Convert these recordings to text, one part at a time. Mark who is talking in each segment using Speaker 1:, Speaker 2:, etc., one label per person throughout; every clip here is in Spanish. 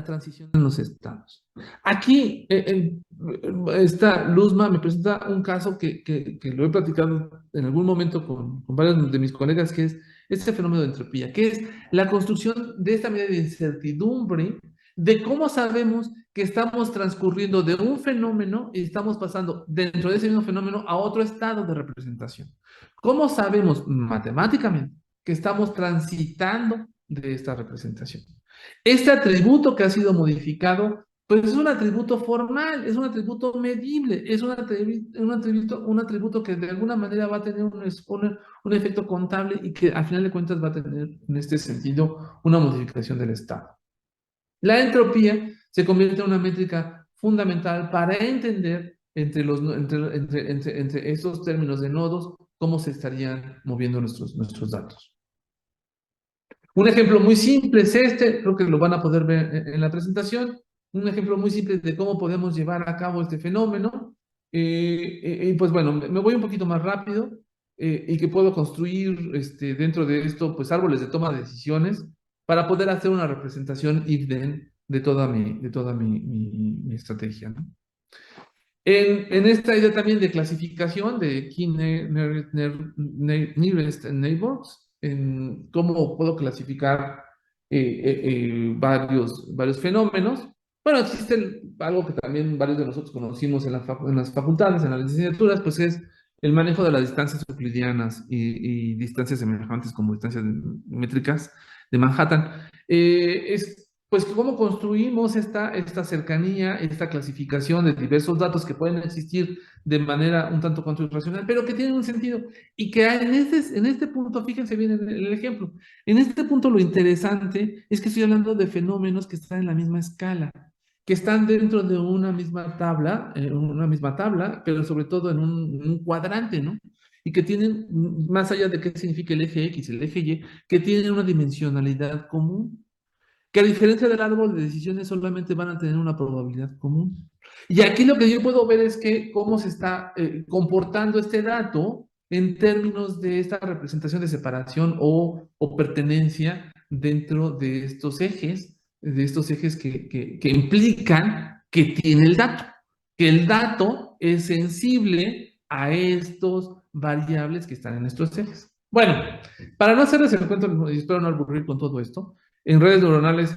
Speaker 1: la transición en los estados. Aquí, esta Luzma me presenta un caso que lo he platicado en algún momento con varios de mis colegas, que es este fenómeno de entropía, que es la construcción de esta medida de incertidumbre de cómo sabemos que estamos transcurriendo de un fenómeno y estamos pasando dentro de ese mismo fenómeno a otro estado de representación. ¿Cómo sabemos matemáticamente que estamos transitando de esta representación? Este atributo que ha sido modificado, pues es un atributo formal, es un atributo medible, es un atributo que de alguna manera va a tener un efecto contable y que al final de cuentas va a tener en este sentido una modificación del estado. La entropía se convierte en una métrica fundamental para entender entre estos términos de nodos cómo se estarían moviendo nuestros datos. Un ejemplo muy simple es este, creo que lo van a poder ver en la presentación. Un ejemplo muy simple de cómo podemos llevar a cabo este fenómeno. Pues bueno, me voy un poquito más rápido y que puedo construir dentro de esto pues árboles de toma de decisiones para poder hacer una representación if-then de toda mi estrategia, ¿no? En esta idea también de clasificación de Key Nearest Neighbors, en cómo puedo clasificar varios fenómenos. Bueno, existe algo que también varios de nosotros conocimos en las facultades, en las licenciaturas, pues es el manejo de las distancias euclidianas y distancias semejantes como distancias métricas de Manhattan. Es pues cómo construimos esta cercanía, esta clasificación de diversos datos que pueden existir de manera un tanto cuanto irracional, pero que tienen un sentido. Y que en este punto, fíjense bien en el ejemplo, en este punto lo interesante es que estoy hablando de fenómenos que están en la misma escala, que están dentro de una misma tabla, pero sobre todo en un cuadrante, ¿no? Y que tienen, más allá de qué significa el eje X, el eje Y, que tienen una dimensionalidad común, que a diferencia del árbol de decisiones solamente van a tener una probabilidad común. Y aquí lo que yo puedo ver es que cómo se está comportando este dato en términos de esta representación de separación o pertenencia dentro de estos ejes que implican que tiene el dato, que el dato es sensible a estos variables que están en estos ejes. Bueno, para no hacerles el cuento, y espero no aburrir con todo esto, en redes neuronales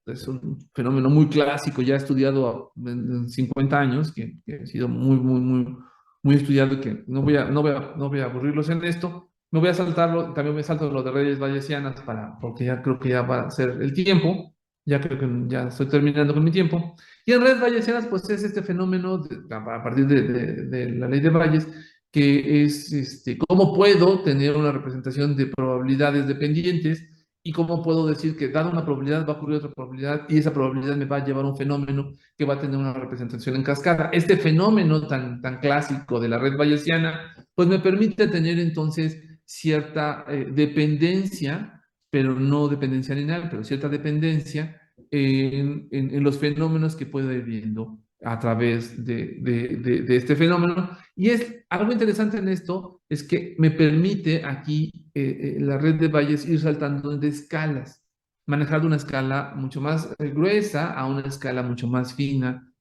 Speaker 1: es un fenómeno muy clásico, ya estudiado en 50 años, que ha sido muy estudiado y que no voy a aburrirlos en esto. Me voy a saltarlo, también me salto lo de redes bayesianas porque ya creo que ya va a ser el tiempo, ya creo que ya estoy terminando con mi tiempo. Y en redes bayesianas, pues es este fenómeno a partir de la ley de Bayes, que es cómo puedo tener una representación de probabilidades dependientes y cómo puedo decir que dada una probabilidad va a ocurrir otra probabilidad y esa probabilidad me va a llevar a un fenómeno que va a tener una representación en cascada. Este fenómeno tan clásico de la red bayesiana, pues me permite tener entonces cierta dependencia, pero no dependencia lineal, pero cierta dependencia en los fenómenos que puedo ir viendo a través de este fenómeno. Y es algo interesante en esto, es que me permite aquí la red de Bayes ir saltando de escalas, manejar de una escala mucho más gruesa a una escala mucho más fina,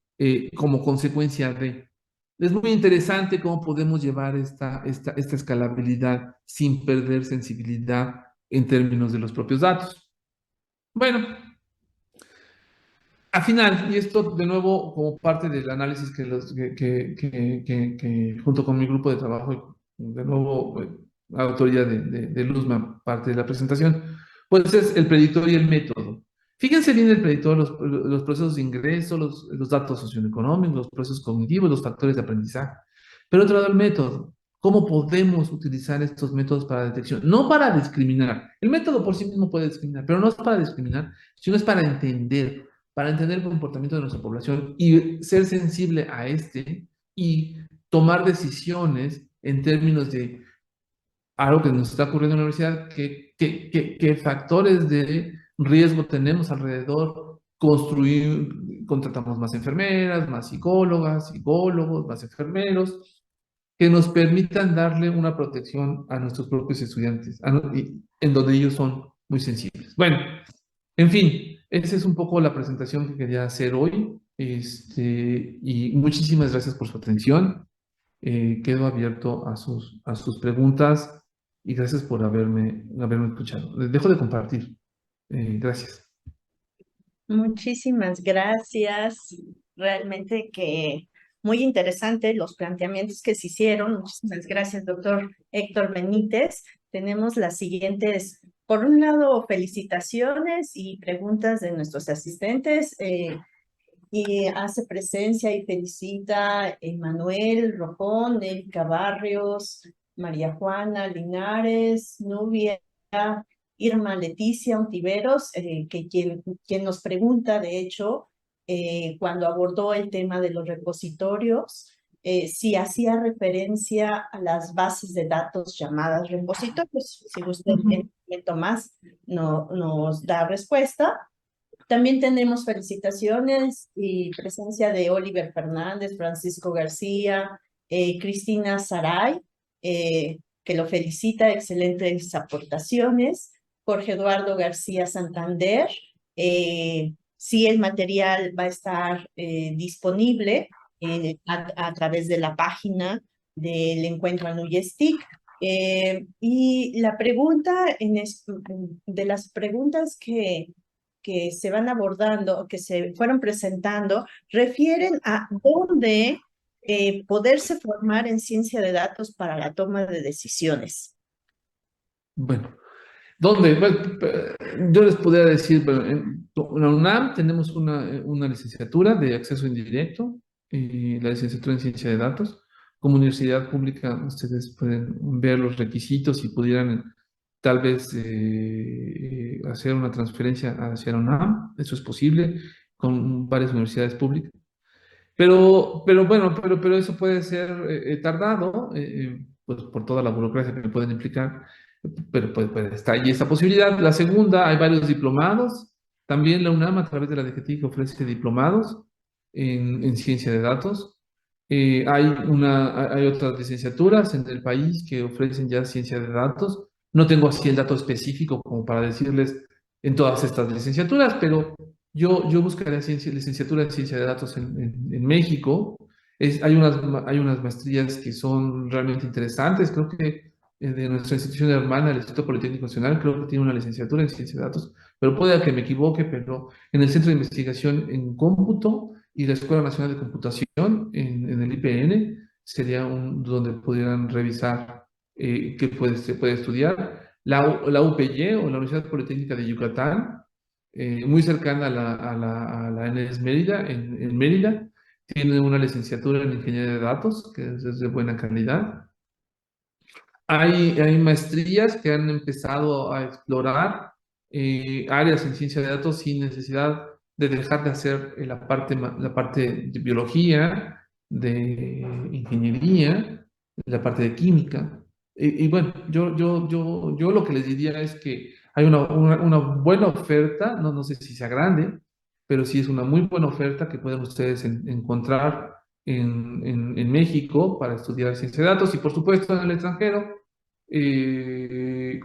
Speaker 1: como consecuencia de. Es muy interesante cómo podemos llevar esta escalabilidad sin perder sensibilidad en términos de los propios datos. Bueno, al final, y esto de nuevo como parte del análisis que junto con mi grupo de trabajo, de nuevo, autoría de Luzma, parte de la presentación, pues es el predictor y el método. Fíjense bien el predictor, los procesos de ingreso, los datos socioeconómicos, los procesos cognitivos, los factores de aprendizaje. Pero otro lado, el método. ¿Cómo podemos utilizar estos métodos para detección? No para discriminar. El método por sí mismo puede discriminar, pero no es para discriminar, sino es para entender el comportamiento de nuestra población y ser sensible a y tomar decisiones en términos de algo que nos está ocurriendo en la universidad, qué factores de riesgo tenemos alrededor, contratamos más enfermeras, más psicólogas, psicólogos, más enfermeros, que nos permitan darle una protección a nuestros propios estudiantes, en donde ellos son muy sensibles. Bueno, en fin, esa es un poco la presentación que quería hacer hoy. Y muchísimas gracias por su atención. Quedo abierto a sus preguntas y gracias por haberme escuchado. Les dejo de compartir. Gracias.
Speaker 2: Muchísimas gracias. Realmente que muy interesante los planteamientos que se hicieron. Muchísimas gracias, doctor Héctor Benítez. Tenemos las siguientes, por un lado, felicitaciones y preguntas de nuestros asistentes. Y hace presencia y felicita Emanuel Rojón, Erika Barrios, María Juana Linares, Nubia, Irma Leticia Ontiveros, quien nos pregunta, de hecho, cuando abordó el tema de los repositorios, si hacía referencia a las bases de datos llamadas repositorios. Si usted en un momento más nos da respuesta. También tenemos felicitaciones y presencia de Oliver Fernández, Francisco García, Cristina Saray, que lo felicita, excelentes aportaciones. Jorge Eduardo García Santander, sí, el material va a estar disponible a través de la página del Encuentro Anuyestic. Y la pregunta, de las preguntas que se van abordando, que se fueron presentando, refieren a dónde poderse formar en ciencia de datos para la toma de decisiones.
Speaker 1: Bueno, ¿dónde? Bueno, yo les podría decir, bueno, en la UNAM tenemos una licenciatura de acceso indirecto y la licenciatura en ciencia de datos. Como universidad pública, ustedes pueden ver los requisitos y pudieran tal vez hacer una transferencia hacia la UNAM. Eso es posible con varias universidades públicas. Pero bueno, pero eso puede ser tardado, pues por toda la burocracia que pueden implicar, pero está ahí esta posibilidad. La segunda, hay varios diplomados. También la UNAM, a través de la DGTI, que ofrece diplomados en ciencia de datos. Hay otras licenciaturas en el país que ofrecen ya ciencia de datos. No tengo así el dato específico como para decirles en todas estas licenciaturas, pero yo buscaría licenciatura en ciencia de datos en México. Hay unas maestrías que son realmente interesantes. Creo que de nuestra institución hermana, el Instituto Politécnico Nacional, creo que tiene una licenciatura en ciencia de datos, pero puede que me equivoque, pero en el Centro de Investigación en Cómputo y la Escuela Nacional de Computación en el IPN sería donde pudieran revisar qué se puede estudiar. La UPY o la Universidad Politécnica de Yucatán, muy cercana a la ENES Mérida, en Mérida. Tiene una licenciatura en Ingeniería de Datos, que es de buena calidad. Hay maestrías que han empezado a explorar áreas en ciencia de datos sin necesidad de dejar de hacer la parte de biología, de ingeniería, la parte de química. Y bueno, yo lo que les diría es que hay una buena oferta, no sé si sea grande, pero sí es una muy buena oferta que pueden ustedes encontrar en México para estudiar ciencia de datos y por supuesto en el extranjero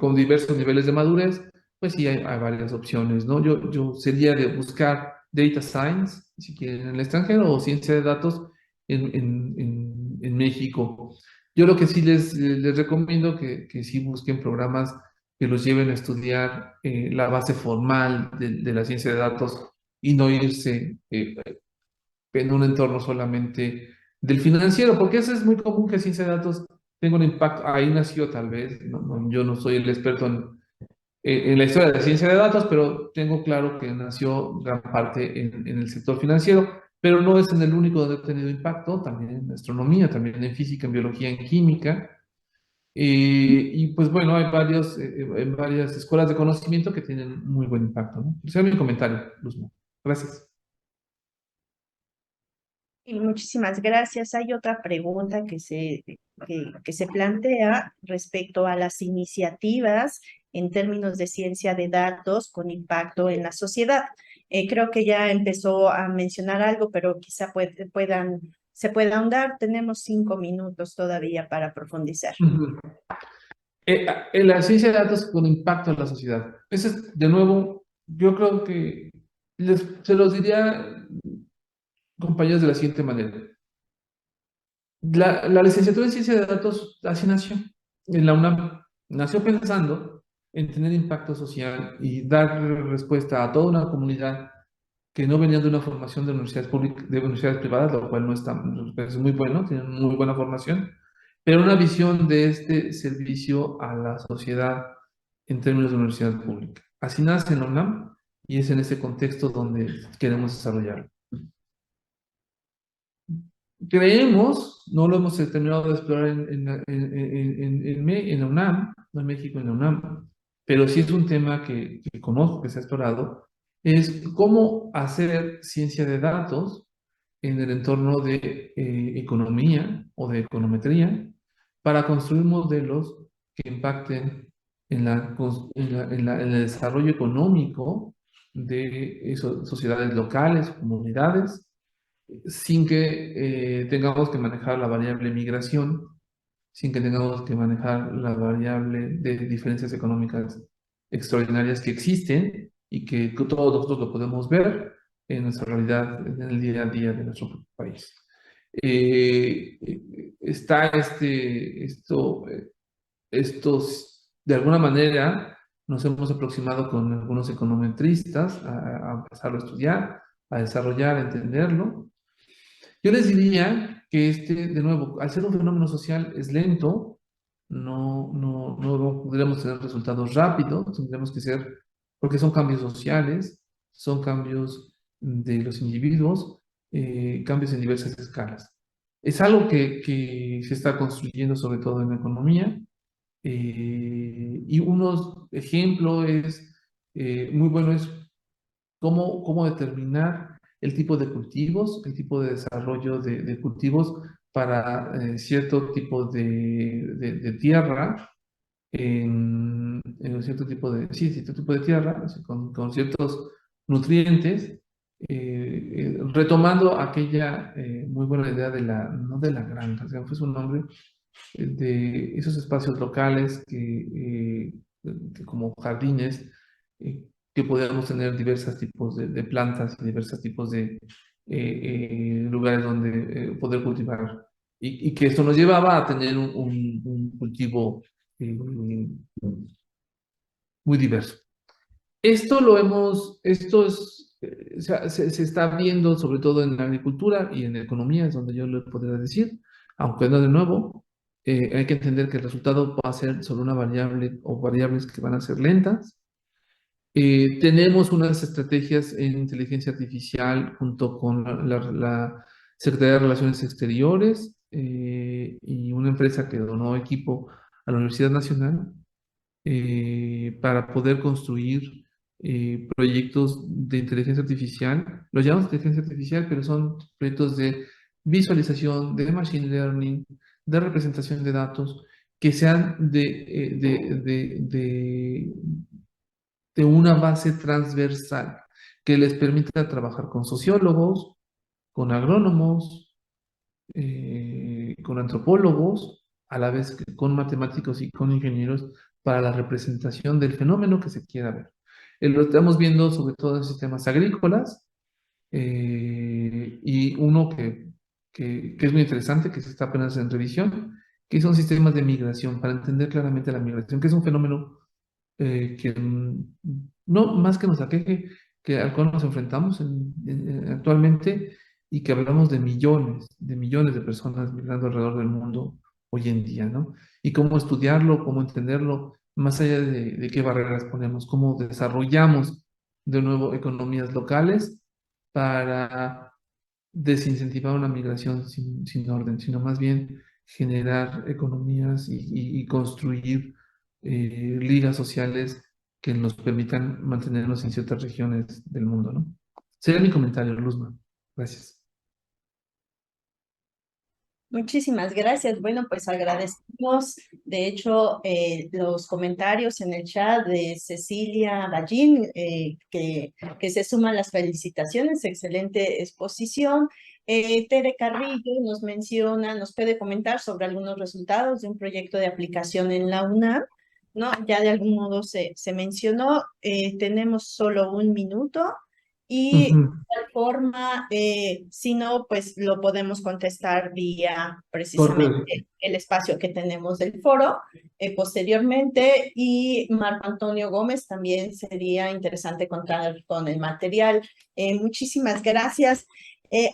Speaker 1: con diversos niveles de madurez, pues sí hay varias opciones, ¿no? Yo sería de buscar data science, si quieren, en el extranjero, o ciencia de datos en México. Yo lo que sí les recomiendo que sí busquen programas que los lleven a estudiar la base formal de la ciencia de datos y no irse en un entorno solamente del financiero, porque eso es muy común que ciencia de datos tenga un impacto. Ahí nació tal vez, yo no soy el experto en la historia de ciencia de datos, pero tengo claro que nació gran parte en el sector financiero, pero no es en el único donde ha tenido impacto, también en astronomía, también en física, en biología, en química. Y pues bueno, hay varias escuelas de conocimiento que tienen muy buen impacto, ¿no? Ese es mi comentario, Luzma. Gracias.
Speaker 2: Y muchísimas gracias. Hay otra pregunta que se plantea respecto a las iniciativas en términos de ciencia de datos con impacto en la sociedad. Creo que ya empezó a mencionar algo, pero quizá se pueda ahondar. Tenemos 5 minutos todavía para profundizar.
Speaker 1: Ujú. En la ciencia de datos con impacto en la sociedad. Ese es, de nuevo, yo creo que Se los diría, compañeros, de la siguiente manera. La licenciatura en ciencia de datos así nació. En la UNAM nació pensando en tener impacto social y dar respuesta a toda una comunidad que no venía de una formación de universidades públicas, de universidades privadas, lo cual no está, es muy bueno, tienen muy buena formación, pero una visión de este servicio a la sociedad en términos de universidad pública. Así nace en la UNAM y es en ese contexto donde queremos desarrollarlo. Creemos, no lo hemos terminado de explorar en la UNAM, no en México, en la UNAM, pero sí es un tema que conozco, que se ha explorado, es cómo hacer ciencia de datos en el entorno de economía o de econometría para construir modelos que impacten en el desarrollo económico de sociedades locales, comunidades, sin que tengamos que manejar la variable migración, sin que tengamos que manejar la variable de diferencias económicas extraordinarias que existen y que todos nosotros lo podemos ver en nuestra realidad, en el día a día de nuestro país. Está estos, de alguna manera, nos hemos aproximado con algunos econometristas a empezarlo a estudiar, a desarrollar, a entenderlo. Yo les diría que de nuevo, al ser un fenómeno social, es lento, no podremos tener resultados rápidos, tendremos que ser, porque son cambios sociales, son cambios de los individuos, cambios en diversas escalas. Es algo que se está construyendo sobre todo en la economía, y unos ejemplos muy bueno es cómo determinar el tipo de cultivos, el tipo de desarrollo de cultivos para cierto tipo de tierra, en un cierto tipo de, sí, cierto tipo de tierra, o sea, con ciertos nutrientes, retomando aquella muy buena idea de no de la granja, o sea, fue su nombre, de esos espacios locales como jardines, que podíamos tener diversos tipos de plantas y diversos tipos de lugares donde poder cultivar. Y que esto nos llevaba a tener un cultivo eh, muy diverso. Esto se está viendo sobre todo en la agricultura y en la economía, es donde yo le podría decir, aunque no de nuevo, hay que entender que el resultado va a ser sobre una variable o variables que van a ser lentas. Tenemos unas estrategias en inteligencia artificial junto con la Secretaría de Relaciones Exteriores, y una empresa que donó equipo a la Universidad Nacional, para poder construir proyectos de inteligencia artificial. Los llamamos inteligencia artificial, pero son proyectos de visualización, de machine learning, de representación de datos, que sean de una base transversal, que les permita trabajar con sociólogos, con agrónomos, con antropólogos, a la vez que con matemáticos y con ingenieros para la representación del fenómeno que se quiera ver. Lo estamos viendo sobre todo en sistemas agrícolas, y uno que es muy interesante, que se está apenas en revisión, que son sistemas de migración, para entender claramente la migración, que es un fenómeno que no más que nos aqueje, que al cual nos enfrentamos actualmente, y que hablamos de millones de personas migrando alrededor del mundo hoy en día, ¿no? Y cómo estudiarlo, cómo entenderlo, más allá de qué barreras ponemos, cómo desarrollamos de nuevo economías locales para desincentivar una migración sin orden, sino más bien generar economías y construir ligas sociales que nos permitan mantenernos en ciertas regiones del mundo, ¿no? Sería mi comentario, Luzma. Gracias.
Speaker 2: Muchísimas gracias. Bueno, pues agradecemos, de hecho, los comentarios en el chat de Cecilia Ballín, que se suman las felicitaciones, excelente exposición. Tere Carrillo nos menciona, nos puede comentar sobre algunos resultados de un proyecto de aplicación en la UNAM, ¿no? Ya de algún modo se mencionó. Tenemos solo un minuto. y de
Speaker 1: Ujú.
Speaker 2: igual forma, si no, pues lo podemos contestar vía
Speaker 1: Correo.
Speaker 2: precisamente el espacio que tenemos del foro posteriormente. Y Marco Antonio Gómez, también sería interesante contar con el material. Muchísimas gracias.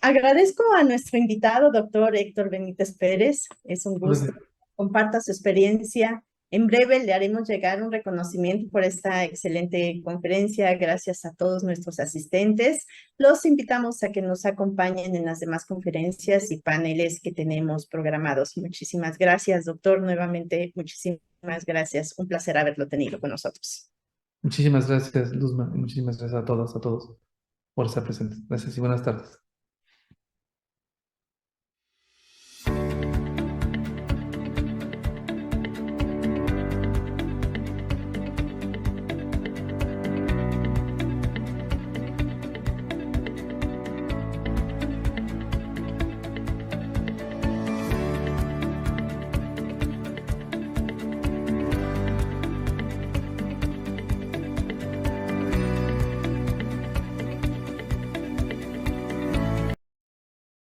Speaker 2: Agradezco a nuestro invitado, doctor Héctor Benítez Pérez. Es un gusto. Comparta su experiencia. En breve le haremos llegar un reconocimiento por esta excelente conferencia. Gracias a todos nuestros asistentes. Los invitamos a que nos acompañen en las demás conferencias y paneles que tenemos programados. Muchísimas gracias, doctor. Nuevamente, muchísimas gracias. Un placer haberlo tenido con nosotros.
Speaker 1: Muchísimas gracias, Luzma, y muchísimas gracias a todas, a todos por estar presentes. Gracias y buenas tardes.